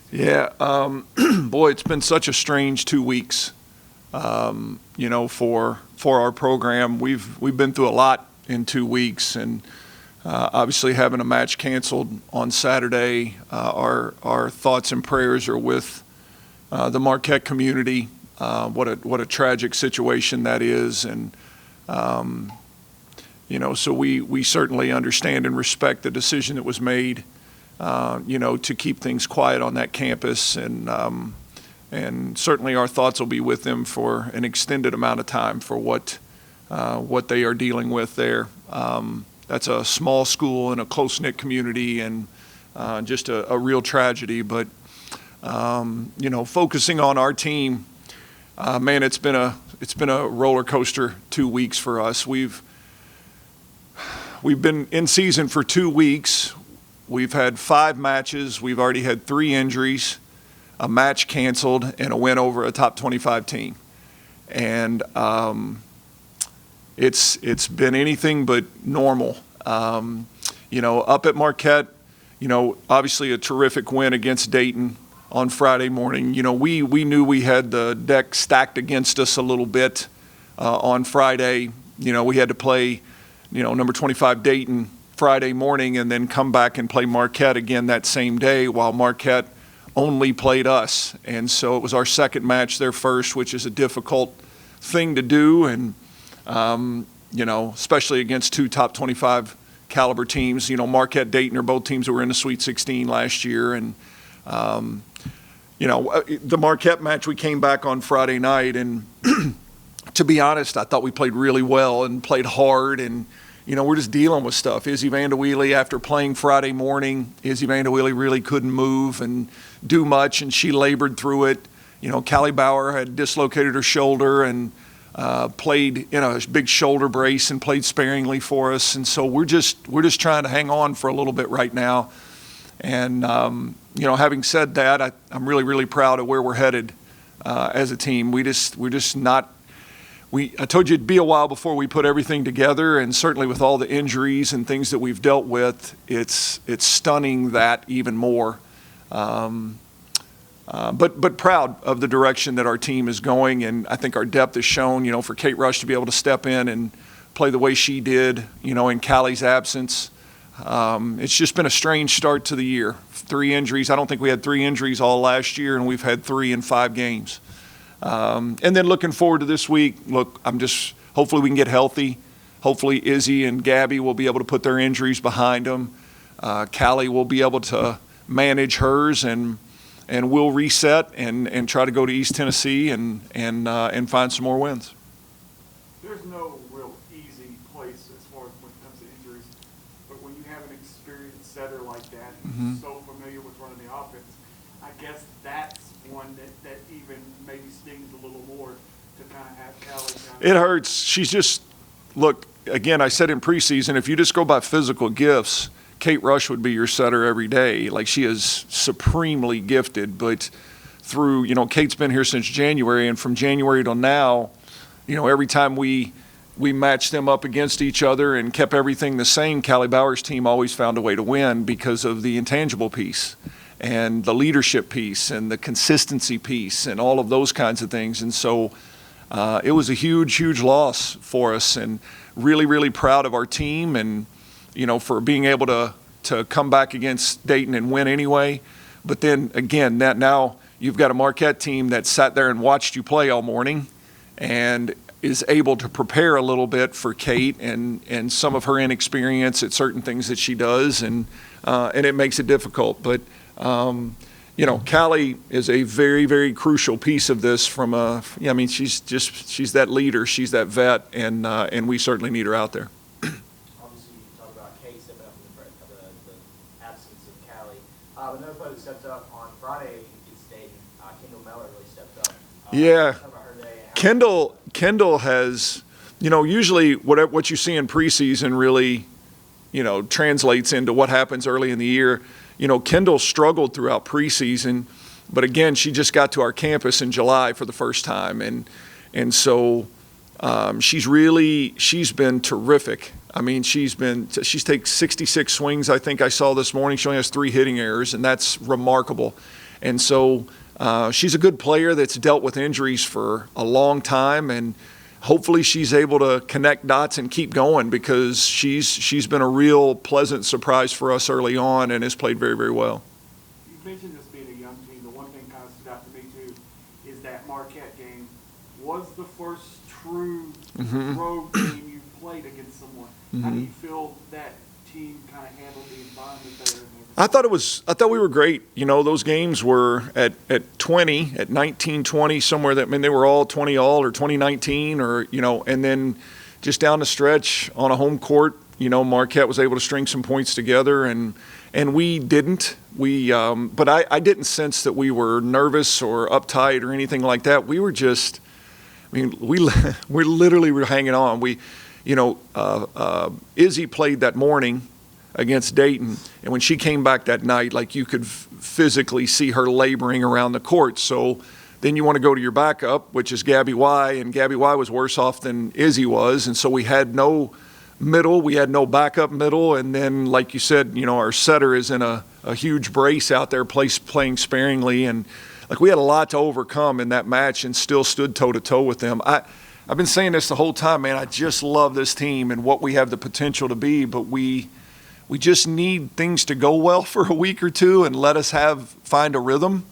Yeah, boy, it's been such a strange 2 weeks. For our program, we've been through a lot in 2 weeks, and obviously having a match canceled on Saturday. Our thoughts and prayers are with the Marquette community. What a tragic situation that is, and so we certainly understand and respect the decision that was made. To keep things quiet on that campus, and certainly our thoughts will be with them for an extended amount of time for what they are dealing with there. That's a small school in a close-knit community, and just a real tragedy. But focusing on our team, man, it's been a roller coaster 2 weeks for us. We've been in season for 2 weeks. We've had 5 matches. We've already had 3 injuries, a match canceled, and a win over a top 25 team. And it's been anything but normal. Up at Marquette, obviously a terrific win against Dayton on Friday morning. We knew we had the deck stacked against us a little bit on Friday. We had to play, number 25 Dayton Friday morning, and then come back and play Marquette again that same day, while Marquette only played us. And so it was our second match, their first, which is a difficult thing to do, and especially against 2 top 25 caliber teams. Marquette, Dayton are both teams that were in the Sweet 16 last year, and the Marquette match, we came back on Friday night, and to be honest, I thought we played really well and played hard, and we're just dealing with stuff. Izzy Vanderweely, after playing Friday morning, Izzy Vanderweely really couldn't move and do much, and she labored through it. Callie Bauer had dislocated her shoulder and played in a big shoulder brace and played sparingly for us. And so we're just trying to hang on for a little bit right now. And having said that, I'm really, really proud of where we're headed as a team. We're just not. I told you it'd be a while before we put everything together, and certainly with all the injuries and things that we've dealt with, it's stunning that even more. But proud of the direction that our team is going, and I think our depth has shown. For Kate Rush to be able to step in and play the way she did, in Callie's absence. It's just been a strange start to the year. 3 injuries. I don't think we had 3 injuries all last year, and we've had 3 in 5 games. And then looking forward to this week, hopefully we can get healthy. Hopefully Izzy and Gabby will be able to put their injuries behind them. Callie will be able to manage hers, and we'll reset and try to go to East Tennessee and find some more wins. There's no real easy place as far as when it comes to injuries, but when you have an experienced setter like that, who's so familiar with running the offense, I guess that's one that even maybe stings a little more to kind of have Callie. It hurts. She's just, look, again, I said in preseason, if you just go by physical gifts, Kate Rush would be your setter every day. Like, she is supremely gifted, but through, Kate's been here since January, and from January till now, every time we matched them up against each other and kept everything the same, Callie Bauer's team always found a way to win because of the intangible piece and the leadership piece and the consistency piece and all of those kinds of things. And so it was a huge, huge loss for us, and really, really proud of our team, and for being able to come back against Dayton and win anyway. But then again, that now you've got a Marquette team that sat there and watched you play all morning and is able to prepare a little bit for Kate and some of her inexperience at certain things that she does, and it makes it difficult. But Callie is a very, very crucial piece of this. She's that leader, she's that vet, and we certainly need her out there. Obviously, you talk about Kate stepping up in the absence of Callie. Another player who stepped up on Friday against Dayton, Kendall Mellor really stepped up. Yeah. Talk about her day. Kendall has, usually what you see in preseason really, translates into what happens early in the year. Kendall struggled throughout preseason, but again, she just got to our campus in July for the first time, and so she's been terrific. I mean, she's taken 66 swings, I think I saw this morning. She only has 3 hitting errors, and that's remarkable. And so she's a good player that's dealt with injuries for a long time, and hopefully she's able to connect dots and keep going, because she's been a real pleasant surprise for us early on and has played very, very well. You mentioned this being a young team. The one thing kind of stood out to me too is that Marquette game was the first true road game you've played against someone. How do you feel that team kind of handled the environment there? I thought we were great. You know, those games were at 19, 20, somewhere that, I mean, they were all 20 all or 2019 or, you know, and then just down the stretch on a home court, you know, Marquette was able to string some points together, and we didn't. But I didn't sense that we were nervous or uptight or anything like that. We were just, I mean, we literally were hanging on. Izzy played that morning against Dayton, and when she came back that night, like, you could physically see her laboring around the court. So then you want to go to your backup, which is Gabby Y, and Gabby Y was worse off than Izzy was, and so we had no middle, we had no backup middle, and then, like you said, you know, our setter is in a huge brace out there, playing sparingly, and like, we had a lot to overcome in that match and still stood toe-to-toe with them. I've been saying this the whole time, man. I just love this team and what we have the potential to be, but we just need things to go well for a week or two and let us find a rhythm,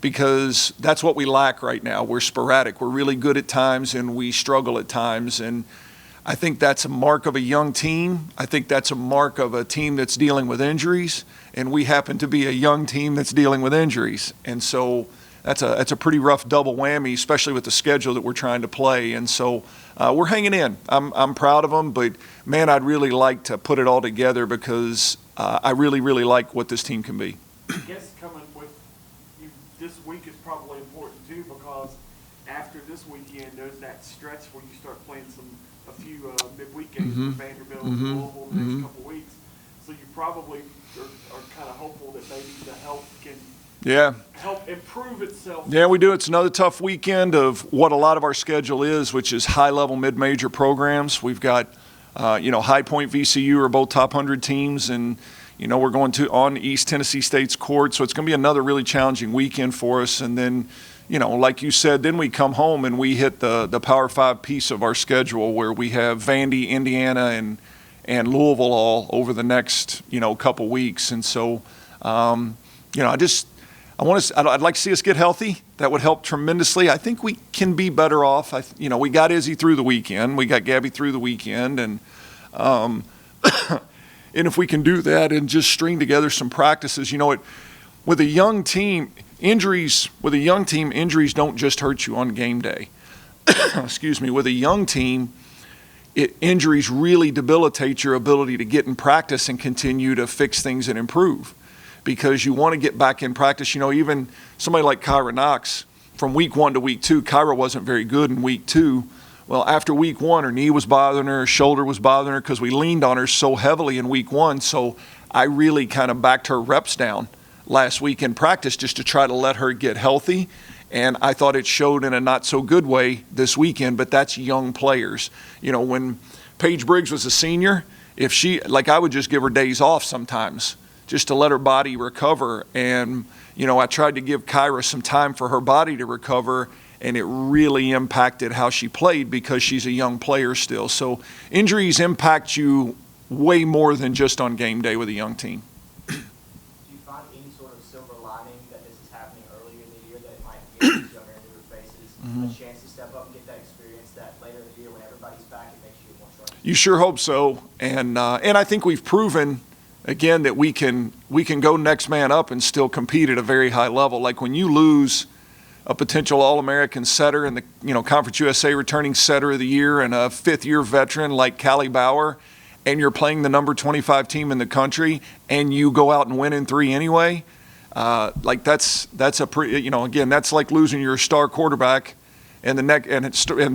because that's what we lack right now. We're sporadic. We're really good at times and we struggle at times, and I think that's a mark of a young team. I think that's a mark of a team that's dealing with injuries, and we happen to be a young team that's dealing with injuries. And so that's a pretty rough double whammy, especially with the schedule that we're trying to play. And so we're hanging in. I'm proud of them, but man, I'd really like to put it all together, because I really, really like what this team can be. I guess coming with you this week is probably important too, because after this weekend, there's that stretch where you start playing a few midweek games with Vanderbilt and Louisville the next couple weeks. So you probably are kind of hopeful that maybe the health can help improve itself. Yeah, we do. It's another tough weekend of what a lot of our schedule is, which is high-level mid-major programs. We've got, High Point, VCU are both top 100 teams, and, you know, we're going on East Tennessee State's court. So it's going to be another really challenging weekend for us. And then, you know, like you said, then we come home and we hit the Power 5 piece of our schedule, where we have Vandy, Indiana, and Louisville all over the next, couple weeks. And so, I'd like to see us get healthy. That would help tremendously. I think we can be better off. We got Izzy through the weekend. We got Gabby through the weekend. And and if we can do that and just string together some practices, with a young team, injuries don't just hurt you on game day. Excuse me. With a young team, injuries really debilitate your ability to get in practice and continue to fix things and improve, because you want to get back in practice. Even somebody like Kyra Knox, from week 1 to week 2, Kyra wasn't very good in week 2. Well, after week 1, her knee was bothering her, her shoulder was bothering her, because we leaned on her so heavily in week 1. So I really kind of backed her reps down last week in practice just to try to let her get healthy. And I thought it showed in a not so good way this weekend, but that's young players. When Paige Briggs was a senior, I would just give her days off sometimes just to let her body recover. And, I tried to give Kyra some time for her body to recover, and it really impacted how she played, because she's a young player still. So injuries impact you way more than just on game day with a young team. Do you find any sort of silver lining that this is happening earlier in the year, that it might give these younger and newer faces a chance to step up and get that experience, that later in the year when everybody's back, it makes you more stronger? You sure hope so. And I think we've proven, again, that we can go next man up and still compete at a very high level. Like when you lose a potential All-American setter and the Conference USA returning setter of the year and a fifth-year veteran like Callie Bauer, and you're playing the number 25 team in the country, and you go out and win in 3 anyway, that's a pretty, again, that's like losing your star quarterback and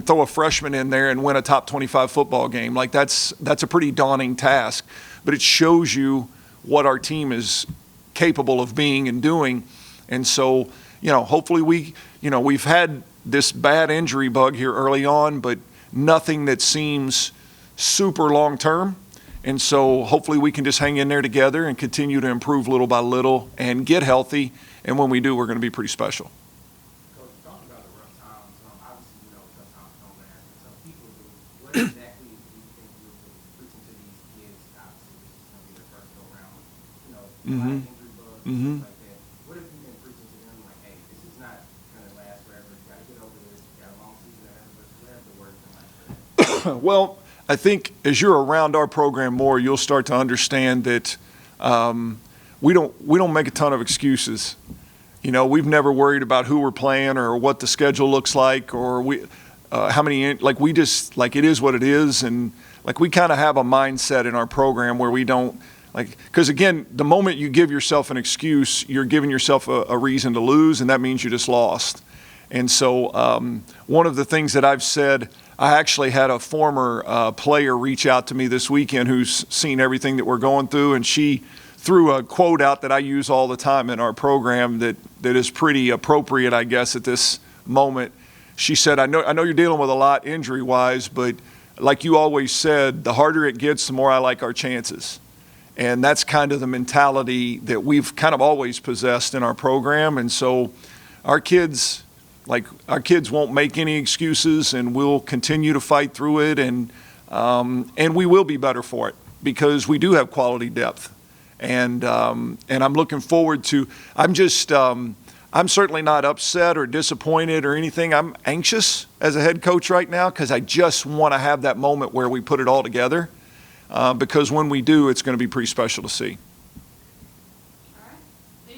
throw a freshman in there and win a top 25 football game. Like that's a pretty daunting task, but it shows you what our team is capable of being and doing. And so, hopefully we've had this bad injury bug here early on, but nothing that seems super long term. And so hopefully we can just hang in there together and continue to improve little by little and get healthy. And when we do, we're going to be pretty special. Coach, talking about the rough times, obviously, tough times don't last, but some people do. What exactly do you think you'll be preaching to these kids? Obviously, this is going to be their first go around, injury bugs, stuff like that. What have you been preaching to them? Like, hey, this is not going to last forever. You got to get over this. You got a long season ahead of us. What have the words been like for that? Well, I think as you're around our program more, you'll start to understand that we don't make a ton of excuses. We've never worried about who we're playing or what the schedule looks like or how many. We just it is what it is, and we kind of have a mindset in our program where we don't because again, the moment you give yourself an excuse, you're giving yourself a reason to lose, and that means you just lost. And so one of the things that I've said. I actually had a former player reach out to me this weekend who's seen everything that we're going through, and she threw a quote out that I use all the time in our program that is pretty appropriate, I guess, at this moment. She said, I know you're dealing with a lot injury-wise, but like you always said, the harder it gets, the more I like our chances. And that's kind of the mentality that we've kind of always possessed in our program. And so our kids won't make any excuses, and we'll continue to fight through it, and we will be better for it because we do have quality depth, and I'm looking forward to. I'm certainly not upset or disappointed or anything. I'm anxious as a head coach right now because I just want to have that moment where we put it all together, because when we do, it's going to be pretty special to see.